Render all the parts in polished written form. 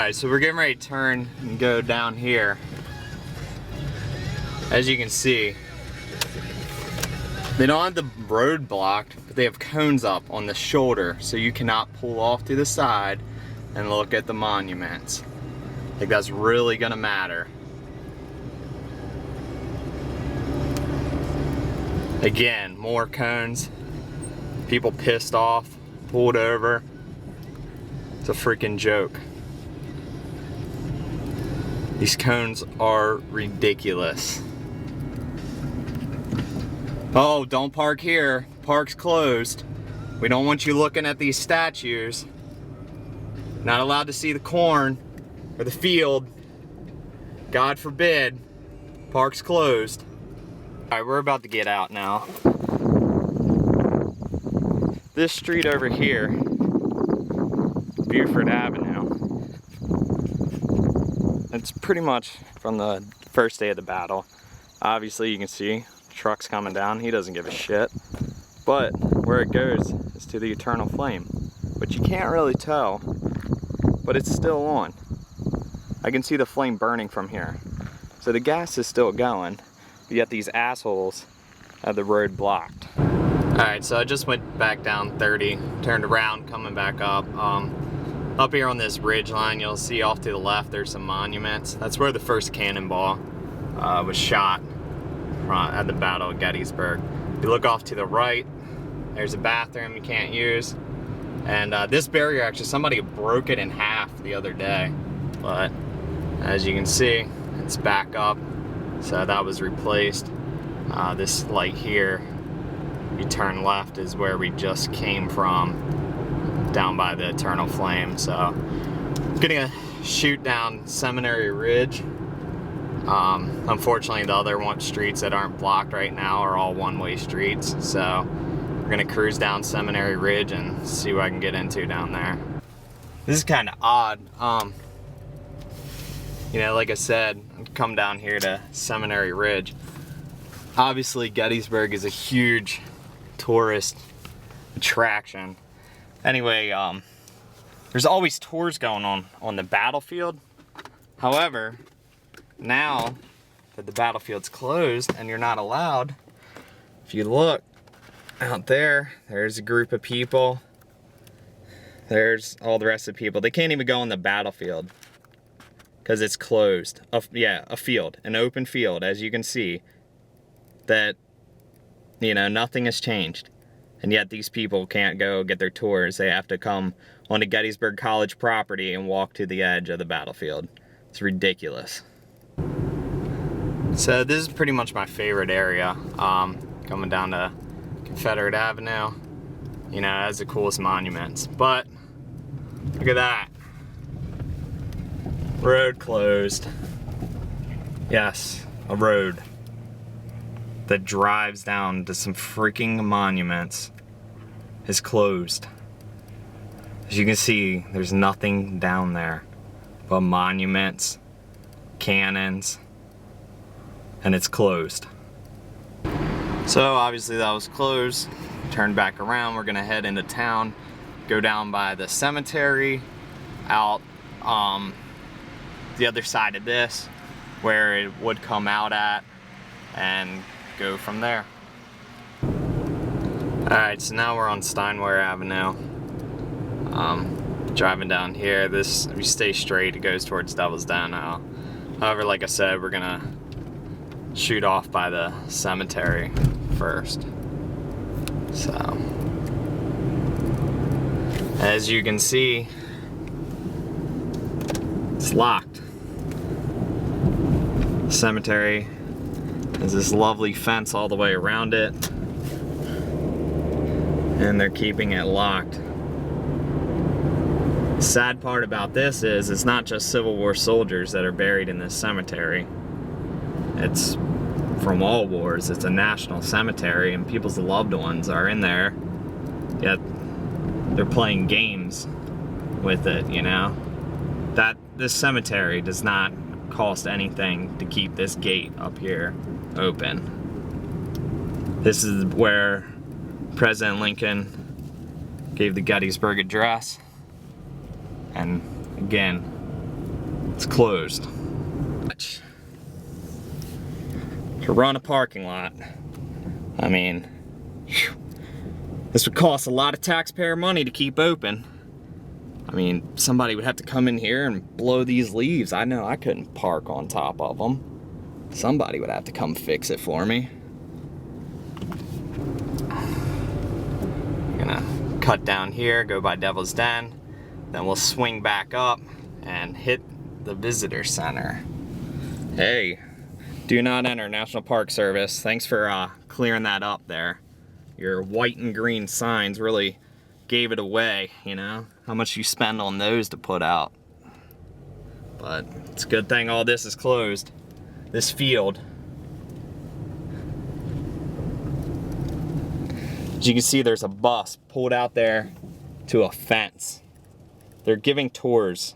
Alright, so we're getting ready to turn and go down here. As you can see, they don't have the road blocked, but they have cones up on the shoulder, so you cannot pull off to the side and look at the monuments. I think that's really gonna matter. Again, more cones. People pissed off, pulled over. It's a freaking joke. These cones are ridiculous. Oh, don't park here. Park's closed. We don't want you looking at these statues. Not allowed to see the corn or the field. God forbid. Park's closed. Alright, we're about to get out now. This street over here, Buford Avenue, it's pretty much from the first day of the battle. Obviously you can see trucks coming down. He doesn't give a shit. But where it goes is to the eternal flame, which you can't really tell, but it's still on. I can see the flame burning from here. So the gas is still going, but yet these assholes have the road blocked. Alright, so I just went back down 30, turned around, coming back up. Up here on this ridge line, you'll see off to the left there's some monuments. That's where the first cannonball was shot at the Battle of Gettysburg. If you look off to the right, there's a bathroom you can't use. And this barrier, actually, somebody broke it in half the other day. But as you can see, it's back up. So that was replaced. This light here, you turn left, is where we just came from, down by the Eternal Flame. So I'm gonna shoot down Seminary Ridge. Unfortunately, the other streets that aren't blocked right now are all one-way streets. So we're gonna cruise down Seminary Ridge and see what I can get into down there. This is kind of odd. You know, like I said, come down here to Seminary Ridge. Obviously, Gettysburg is a huge tourist attraction. Anyway, there's always tours going on the battlefield. However, now that the battlefield's closed and you're not allowed, if you look out there, there's a group of people. There's all the rest of the people. They can't even go on the battlefield because it's closed. A field, an open field, as you can see. That, you know, nothing has changed. And yet these people can't go get their tours. They have to come onto Gettysburg College property and walk to the edge of the battlefield. It's ridiculous. So this is pretty much my favorite area. Coming down to Confederate Avenue. You know, it has the coolest monuments. But look at that. Road closed. Yes, a road that drives down to some freaking monuments is closed. As you can see, there's nothing down there but monuments, cannons, and it's closed. So obviously that was closed. Turned back around, we're gonna head into town, go down by the cemetery, out the other side of this, where it would come out at, and go from there. Alright, so now we're on Steinway Avenue. Driving down here, if you stay straight, it goes towards Devil's Den now. However, like I said, we're gonna shoot off by the cemetery first. So, as you can see, it's locked. The cemetery has this lovely fence all the way around it, and they're keeping it locked. The sad part about this is it's not just Civil War soldiers that are buried in this cemetery. It's from all wars. It's a national cemetery, and people's loved ones are in there, yet they're playing games with it, you know? This cemetery does not cost anything to keep this gate up here open. This is where President Lincoln gave the Gettysburg Address, and again, It's closed. To run a parking lot, I mean, this would cost a lot of taxpayer money to keep open. I mean, somebody would have to come in here and blow these leaves. I know I couldn't park on top of them. Somebody would have to come fix it for me. I'm gonna cut down here, go by Devil's Den, then we'll swing back up and hit the visitor center. Hey, do not enter, National Park Service. Thanks for clearing that up there. Your white and green signs really gave it away, you know? How much you spend on those to put out. But it's a good thing all this is closed. This field. As you can see, there's a bus pulled out there to a fence. They're giving tours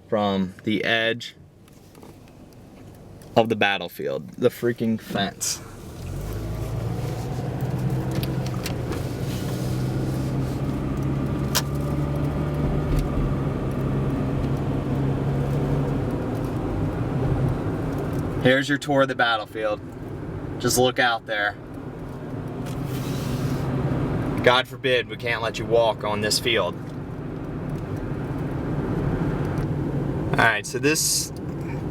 from the edge of the battlefield, the freaking fence. Here's your tour of the battlefield. Just look out there. God forbid we can't let you walk on this field. Alright, so this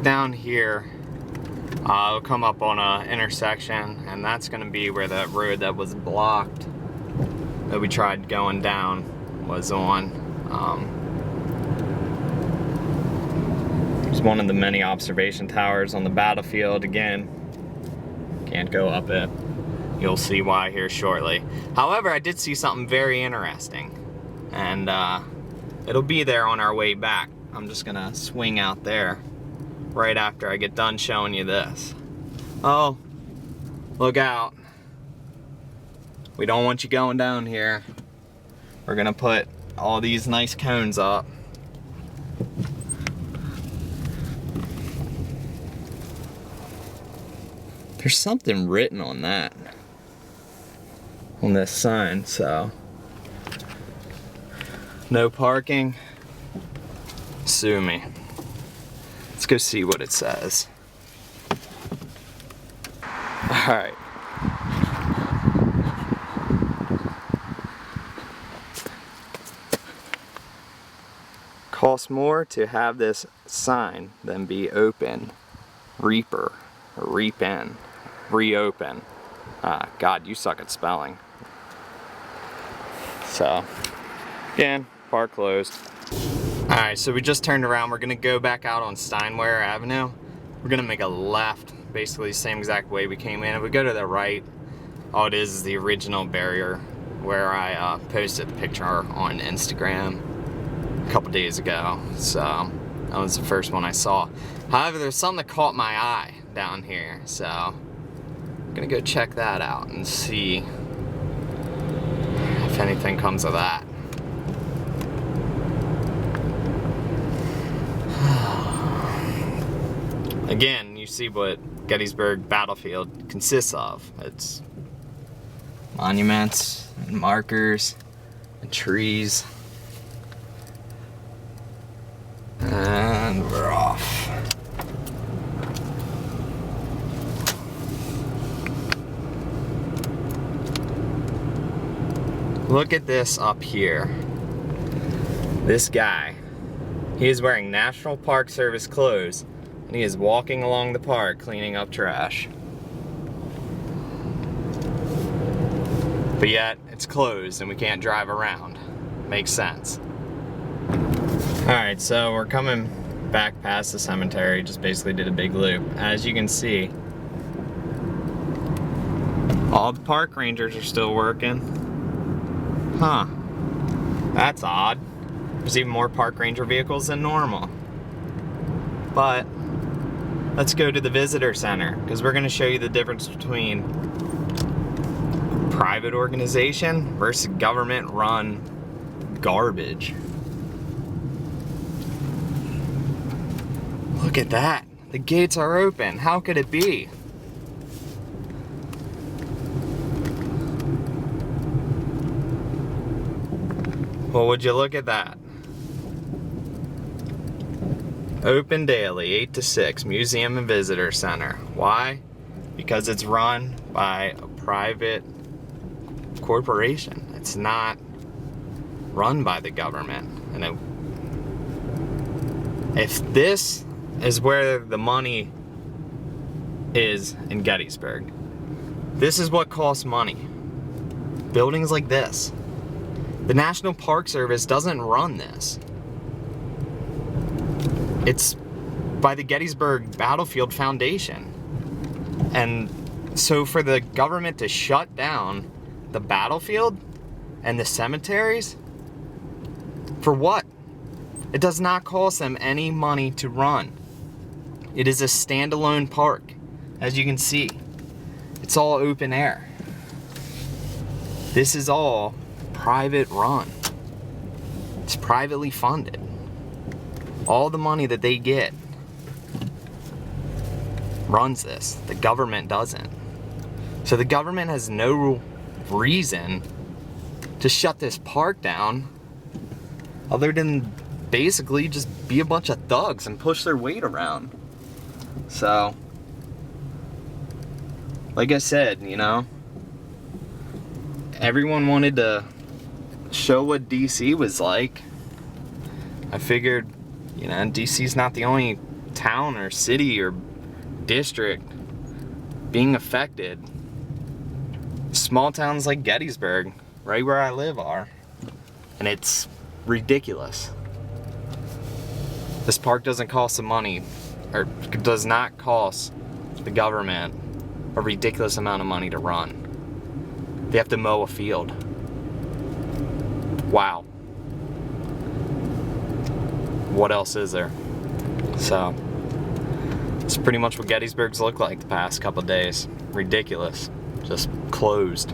down here will come up on an intersection, and that's going to be where that road that was blocked that we tried going down was on. It's one of the many observation towers on the battlefield. Again, can't go up it. You'll see why here shortly. However, I did see something very interesting, and it'll be there on our way back. I'm just gonna swing out there right after I get done showing you this. Oh, look out. We don't want you going down here. We're gonna put all these nice cones up. There's something written on that, on this sign, so. No parking, sue me. Let's go see what it says. All right. Costs more to have this sign than be open. Reaper, or reap in. Reopen. God, you suck at spelling. So, again, park closed. Alright, so we just turned around. We're gonna go back out on Steinway Avenue. We're gonna make a left, basically the same exact way we came in. If we go to the right, all it is the original barrier where I posted the picture on Instagram a couple days ago. So, that was the first one I saw. However, there's something that caught my eye down here, so I'm gonna go check that out and see if anything comes of that. Again, you see what Gettysburg battlefield consists of. It's monuments and markers and trees. And we're off. Look at this up here. This guy, he is wearing National Park Service clothes, and he is walking along the park cleaning up trash. But yet, it's closed and we can't drive around. Makes sense. Alright, so we're coming back past the cemetery, just basically did a big loop. As you can see, all the park rangers are still working. Huh, that's odd. There's even more park ranger vehicles than normal. But let's go to the visitor center, because we're going to show you the difference between private organization versus government-run garbage. Look at that. The gates are open. How could it be? Well, would you look at that? Open daily, 8 to 6, Museum and Visitor Center. Why? Because it's run by a private corporation. It's not run by the government. And if this is where the money is in Gettysburg, this is what costs money. Buildings like this. The National Park Service doesn't run this. It's by the Gettysburg Battlefield Foundation. And so for the government to shut down the battlefield and the cemeteries, for what? It does not cost them any money to run. It is a standalone park, as you can see. It's all open air. This is all private run. It's privately funded. All the money that they get runs this. The government doesn't. So the government has no reason to shut this park down other than basically just be a bunch of thugs and push their weight around. So, like I said, you know, everyone wanted to show what DC was like. I figured, you know, DC's not the only town or city or district being affected. Small towns like Gettysburg, right where I live, are. And it's ridiculous. This park doesn't cost the money, or does not cost the government a ridiculous amount of money to run. They have to mow a field. Wow. What else is there? So, it's pretty much what Gettysburg's looked like the past couple of days. Ridiculous. Just closed.